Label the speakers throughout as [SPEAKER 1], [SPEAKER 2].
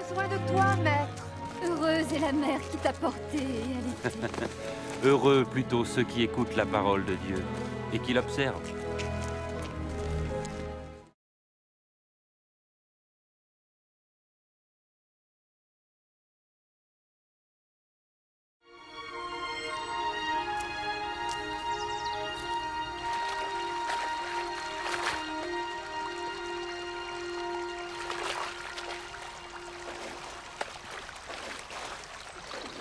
[SPEAKER 1] besoin de toi, maître. Heureuse est la mère qui t'a porté et allaitée.
[SPEAKER 2] Heureux plutôt ceux qui écoutent la parole de Dieu et qui l'observent.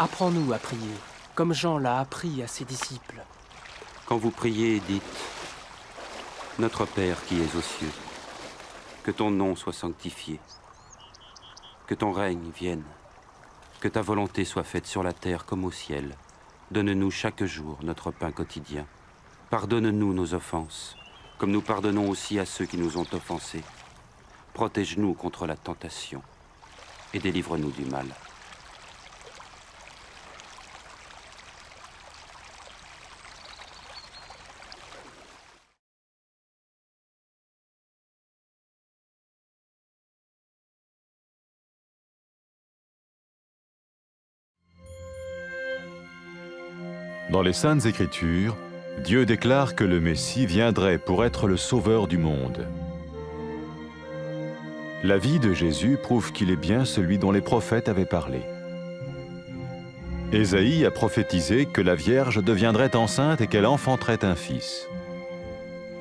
[SPEAKER 3] Apprends-nous à prier, comme Jean l'a appris à ses disciples.
[SPEAKER 2] Quand vous priez, dites « Notre Père qui es aux cieux, que ton nom soit sanctifié, que ton règne vienne, que ta volonté soit faite sur la terre comme au ciel. Donne-nous chaque jour notre pain quotidien. Pardonne-nous nos offenses, comme nous pardonnons aussi à ceux qui nous ont offensés. Protège-nous contre la tentation et délivre-nous du mal. »
[SPEAKER 4] Dans les Saintes Écritures, Dieu déclare que le Messie viendrait pour être le sauveur du monde. La vie de Jésus prouve qu'il est bien celui dont les prophètes avaient parlé. Ésaïe a prophétisé que la Vierge deviendrait enceinte et qu'elle enfanterait un fils.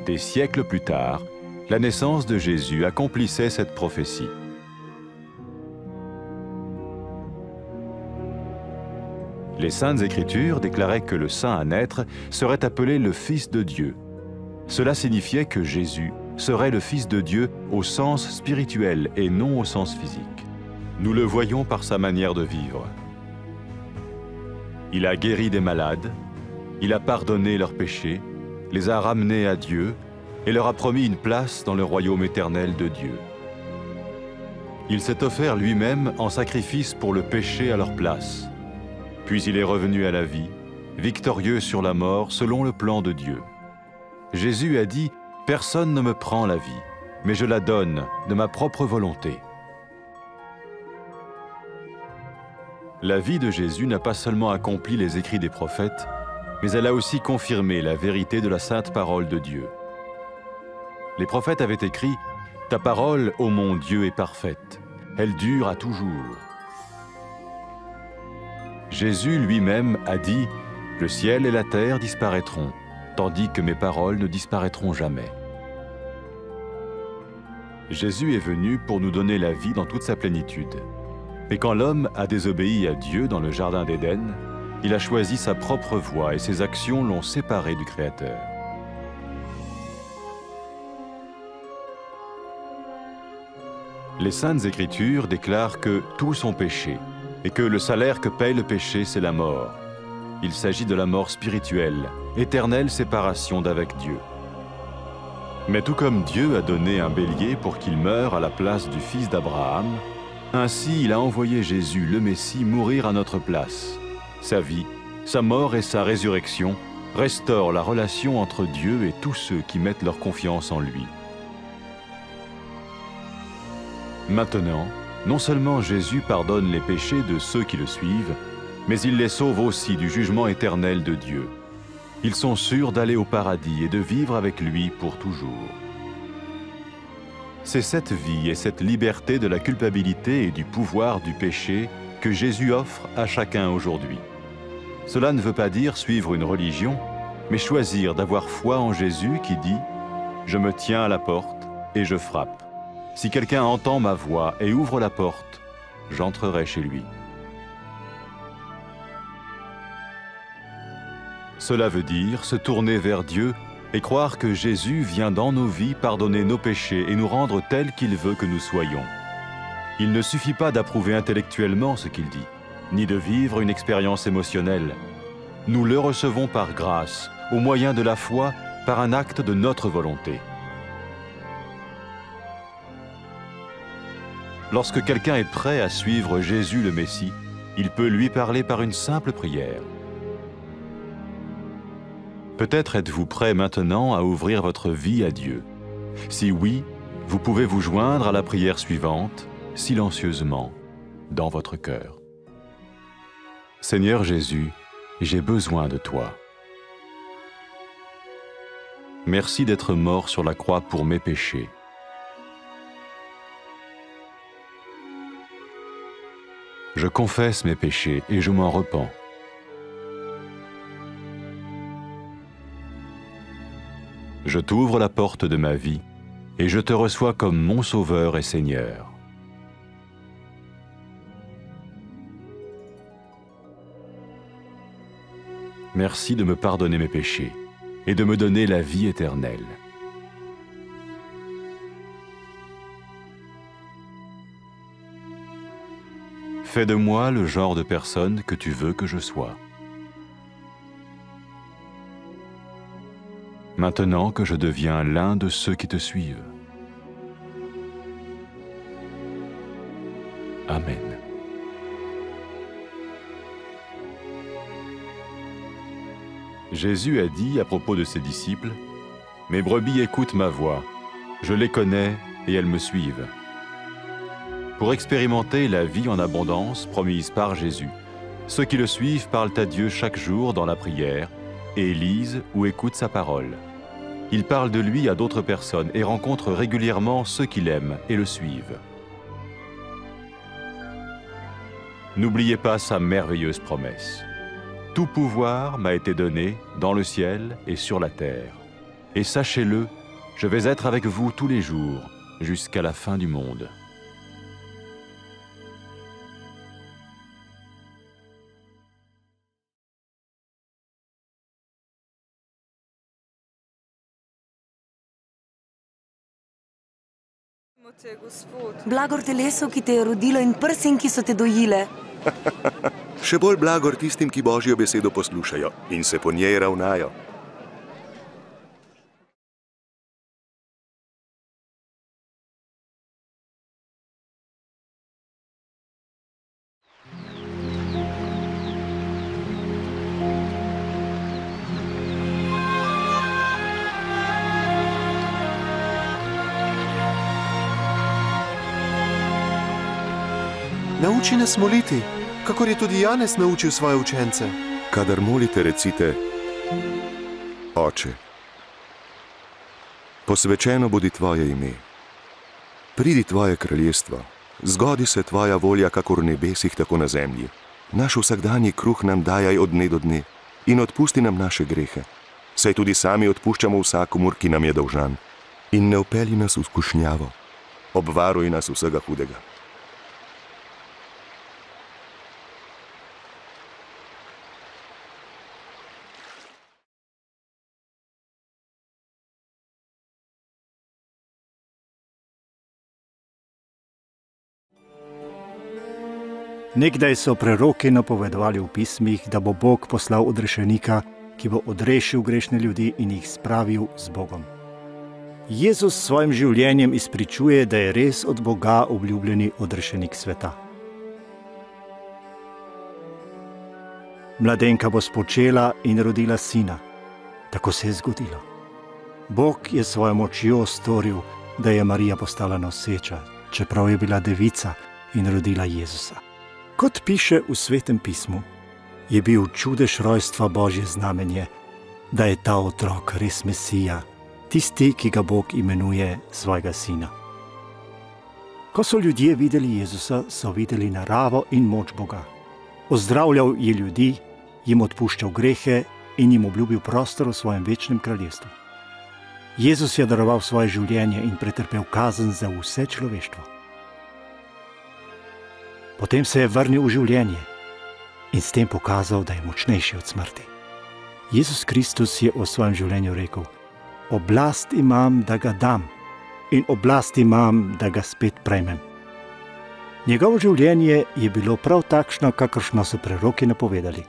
[SPEAKER 4] Des siècles plus tard, la naissance de Jésus accomplissait cette prophétie. Les Saintes Écritures déclaraient que le saint à naître serait appelé le Fils de Dieu. Cela signifiait que Jésus serait le Fils de Dieu au sens spirituel et non au sens physique. Nous le voyons par sa manière de vivre. Il a guéri des malades, il a pardonné leurs péchés, les a ramenés à Dieu et leur a promis une place dans le royaume éternel de Dieu. Il s'est offert lui-même en sacrifice pour le péché à leur place. Puis il est revenu à la vie, victorieux sur la mort selon le plan de Dieu. Jésus a dit « Personne ne me prend la vie, mais je la donne de ma propre volonté. » La vie de Jésus n'a pas seulement accompli les écrits des prophètes, mais elle a aussi confirmé la vérité de la sainte parole de Dieu. Les prophètes avaient écrit « Ta parole, ô mon Dieu, est parfaite, elle dure à toujours. » Jésus lui-même a dit « Le ciel et la terre disparaîtront, tandis que mes paroles ne disparaîtront jamais. » Jésus est venu pour nous donner la vie dans toute sa plénitude. Et quand l'homme a désobéi à Dieu dans le jardin d'Éden, il a choisi sa propre voie et ses actions l'ont séparé du Créateur. Les Saintes Écritures déclarent que tous ont péché et que le salaire que paye le péché, c'est la mort. Il s'agit de la mort spirituelle, éternelle séparation d'avec Dieu. Mais tout comme Dieu a donné un bélier pour qu'il meure à la place du fils d'Abraham, ainsi il a envoyé Jésus, le Messie, mourir à notre place. Sa vie, sa mort et sa résurrection restaurent la relation entre Dieu et tous ceux qui mettent leur confiance en lui. Maintenant, non seulement Jésus pardonne les péchés de ceux qui le suivent, mais il les sauve aussi du jugement éternel de Dieu. Ils sont sûrs d'aller au paradis et de vivre avec lui pour toujours. C'est cette vie et cette liberté de la culpabilité et du pouvoir du péché que Jésus offre à chacun aujourd'hui. Cela ne veut pas dire suivre une religion, mais choisir d'avoir foi en Jésus qui dit « Je me tiens à la porte et je frappe. Si quelqu'un entend ma voix et ouvre la porte, j'entrerai chez lui. » Cela veut dire se tourner vers Dieu et croire que Jésus vient dans nos vies pardonner nos péchés et nous rendre tels qu'il veut que nous soyons. Il ne suffit pas d'approuver intellectuellement ce qu'il dit, ni de vivre une expérience émotionnelle. Nous le recevons par grâce, au moyen de la foi, par un acte de notre volonté. Lorsque quelqu'un est prêt à suivre Jésus le Messie, il peut lui parler par une simple prière. Peut-être êtes-vous prêt maintenant à ouvrir votre vie à Dieu. Si oui, vous pouvez vous joindre à la prière suivante, silencieusement. dans votre cœur. Seigneur Jésus, j'ai besoin de toi. Merci d'être mort sur la croix pour mes péchés. Je confesse mes péchés et je m'en repens. Je t'ouvre la porte de ma vie et je te reçois comme mon Sauveur et Seigneur. Merci de me pardonner mes péchés et de me donner la vie éternelle. Fais de moi le genre de personne que tu veux que je sois. Maintenant que je deviens l'un de ceux qui te suivent. Amen. Jésus a dit à propos de ses disciples, « Mes brebis écoutent ma voix, je les connais et elles me suivent. » Pour expérimenter la vie en abondance promise par Jésus, ceux qui le suivent parlent à Dieu chaque jour dans la prière et lisent ou écoutent sa parole. Ils parlent de lui à d'autres personnes et rencontrent régulièrement ceux qui l'aiment et le suivent. N'oubliez pas sa merveilleuse promesse. Tout pouvoir m'a été donné dans le ciel et sur la terre. Et sachez-le, je vais être avec vous tous les jours, jusqu'à la fin du monde.
[SPEAKER 5] Blagor telesu, ki te je rodilo, in prsim, ki so te dojile.
[SPEAKER 6] Še bolj blagor tistim, ki Božjo besedo poslušajo in se po njej ravnajo.
[SPEAKER 7] Nauči nas moliti, kakor je tudi Janez naučil svoje učence.
[SPEAKER 6] Kadar molite, recite: Oče, posvečeno bodi tvoje ime. Pridi tvoje kraljestvo, zgodi se tvoja volja, kakor v nebesih, tako na zemlji. Naš vsakdanji kruh nam dajaj od dne do dne in odpusti nam naše grehe, saj tudi sami odpuščamo vsakomur, ki nam je dolžan. In ne vpelji nas v skušnjavo, obvaruj nas vsega hudega.
[SPEAKER 8] Nekdaj so preroki napovedovali v pismih, da bo Bog poslal odrešenika, ki bo odrešil grešne ljudi in jih spravil z Bogom. Jezus s svojim življenjem izpričuje, da je res od Boga obljubljeni odrešenik sveta. Mladenka bo spočela in rodila sina. Tako se je zgodilo. Bog je svojo močjo storil, da je Marija postala noseča, čeprav je bila devica in rodila Jezusa. Kot piše v Svetem pismu, je bil čudež rojstva Božje znamenje, da je ta otrok res Mesija, tisti, ki ga Bog imenuje svojega sina. Ko so ljudje videli Jezusa, so videli naravo in moč Boga. Ozdravljal je ljudi, jim odpuščal grehe in jim obljubil prostor v svojem večnem kraljestvu. Jezus je daroval svoje življenje in pretrpel kazen za vse človeštvo. Potem se je vrnil v življenje in s tem pokazal, da je močnejši od smrti. Jezus Kristus je o svojem življenju rekel: Oblast imam, da ga dam, in oblast imam, da ga spet prejmem. Njegovo življenje je bilo prav takšno, kakršno so preroki napovedali.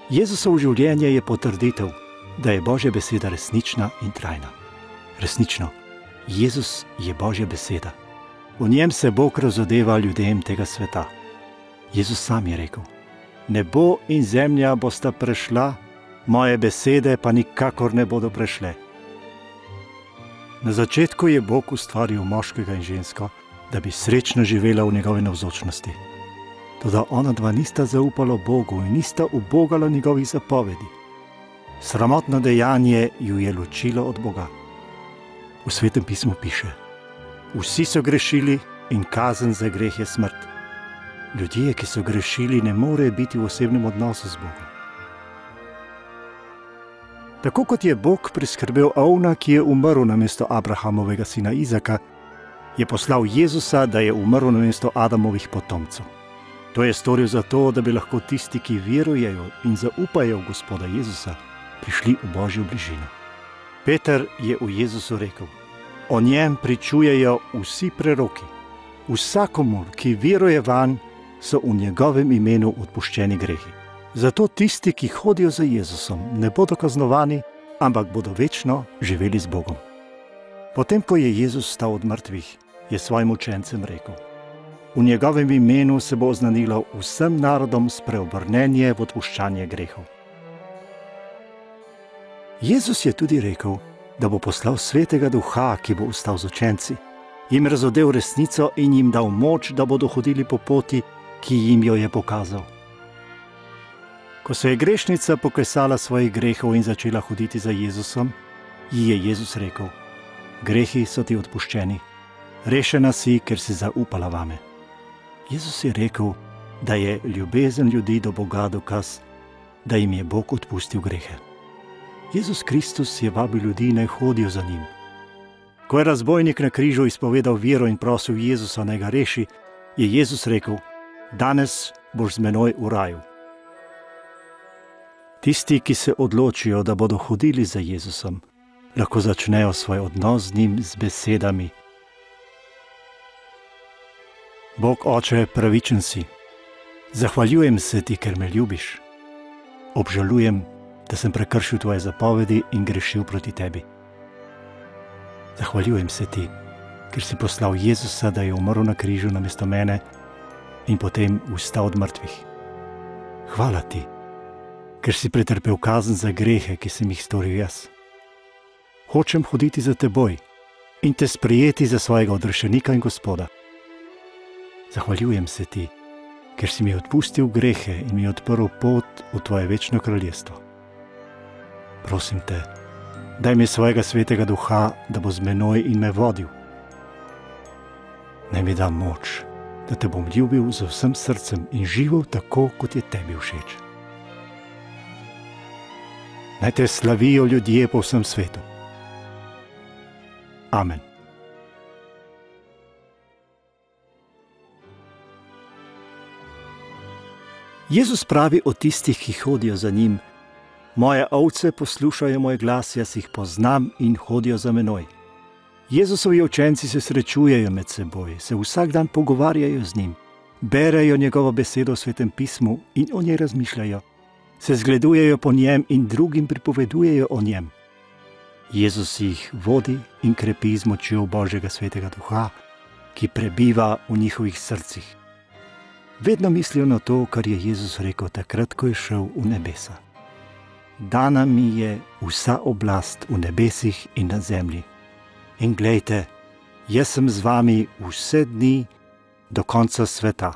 [SPEAKER 8] Jezusovo življenje je potrditev, da je Božja beseda resnična in trajna. Resnično, Jezus je Božja beseda. V njem se Bog razodeva ljudem tega sveta. Jezus sam je rekel: Nebo in zemlja bosta prešla, moje besede pa nikakor ne bodo prešle. Na začetku je Bog ustvaril moškega in žensko, da bi srečno živela v njegovi navzočnosti. Toda ona dva nista zaupala Bogu in nista ubogala njegovih zapovedi. Sramotno dejanje ju je ločilo od Boga. V Svetem pismu piše: vsi so grešili in kazen za greh je smrt. Ljudje, ki so grešili, ne morejo biti v osebnem odnosu z Bogom. Tako kot je Bog priskrbel ovna, ki je umrl namesto Abrahamovega sina Izaka, je poslal Jezusa, da je umrl namesto Adamovih potomcev. To je storil zato, da bi lahko tisti, ki verujejo in zaupajo v Gospoda Jezusa, prišli v Božjo bližino. Peter je v Jezusu rekel: o njem pričujejo vsi preroki. Vsakomur, ki veruje vanj, so v njegovem imenu odpuščeni grehi. Zato tisti, ki hodijo za Jezusom, ne bodo kaznovani, ampak bodo večno živeli z Bogom. Potem, ko je Jezus vstal od mrtvih, je svojim učencem rekel: v njegovem imenu se bo oznanilo vsem narodom spreobrnenje v odpuščanje grehov. Jezus je tudi rekel, da bo poslal Svetega Duha, ki bo ostal z učenci, jim razodel resnico in jim dal moč, da bodo hodili po poti, ki jim jo je pokazal. Ko se je grešnica pokesala svojih grehov in začela hoditi za Jezusom, ji je Jezus rekel: grehi so ti odpuščeni, rešena si, ker si zaupala vame. Jezus je rekel, da je ljubezen ljudi do Boga dokaz, da jim je Bog odpustil grehe. Jezus Kristus je vabil ljudi, naj hodijo za njim. Ko je razbojnik na križu izpovedal vero in prosil Jezusa, naj ga reši, je Jezus rekel: danes boš z menoj v raju. Tisti, ki se odločijo, da bodo hodili za Jezusom, lahko začnejo svoj odnos z njim z besedami: Bog Oče, pravičen si, zahvaljujem se ti, ker me ljubiš. Obžalujem, da sem prekršil tvoje zapovedi in grešil proti tebi. Zahvaljujem se ti, ker si poslal Jezusa, da je umrl na križu namesto mene in potem vstal od mrtvih. Hvala ti, ker si pretrpel kazen za grehe, ki sem jih storil jaz. Hočem hoditi za teboj in te sprejeti za svojega odrešenika in Gospoda. Zahvaljujem se ti, ker si mi odpustil grehe in mi odprl pot v tvoje večno kraljestvo. Prosim te, daj mi svojega Svetega Duha, da bo z menoj in me vodil. Naj mi da moč, da te bom ljubil z vsem srcem in živel tako, kot je tebi všeč. Naj te slavijo ljudje po vsem svetu. Amen. Jezus pravi o tistih, ki hodijo za njim: moje ovce poslušajo moj glas, jaz jih poznam in hodijo za menoj. Jezusovi učenci se srečujejo med seboj, se vsak dan pogovarjajo z njim, berejo njegovo besedo v Svetem pismu in o njej razmišljajo, se zgledujejo po njem in drugim pripovedujejo o njem. Jezus jih vodi in krepi z močjo Božjega Svetega Duha, ki prebiva v njihovih srcih. Vedno mislijo na to, kar je Jezus rekel takrat, ko je šel v nebesa. Dana mi je vsa oblast v nebesih in na zemlji. In glejte, jaz sem z vami vse dni do konca sveta.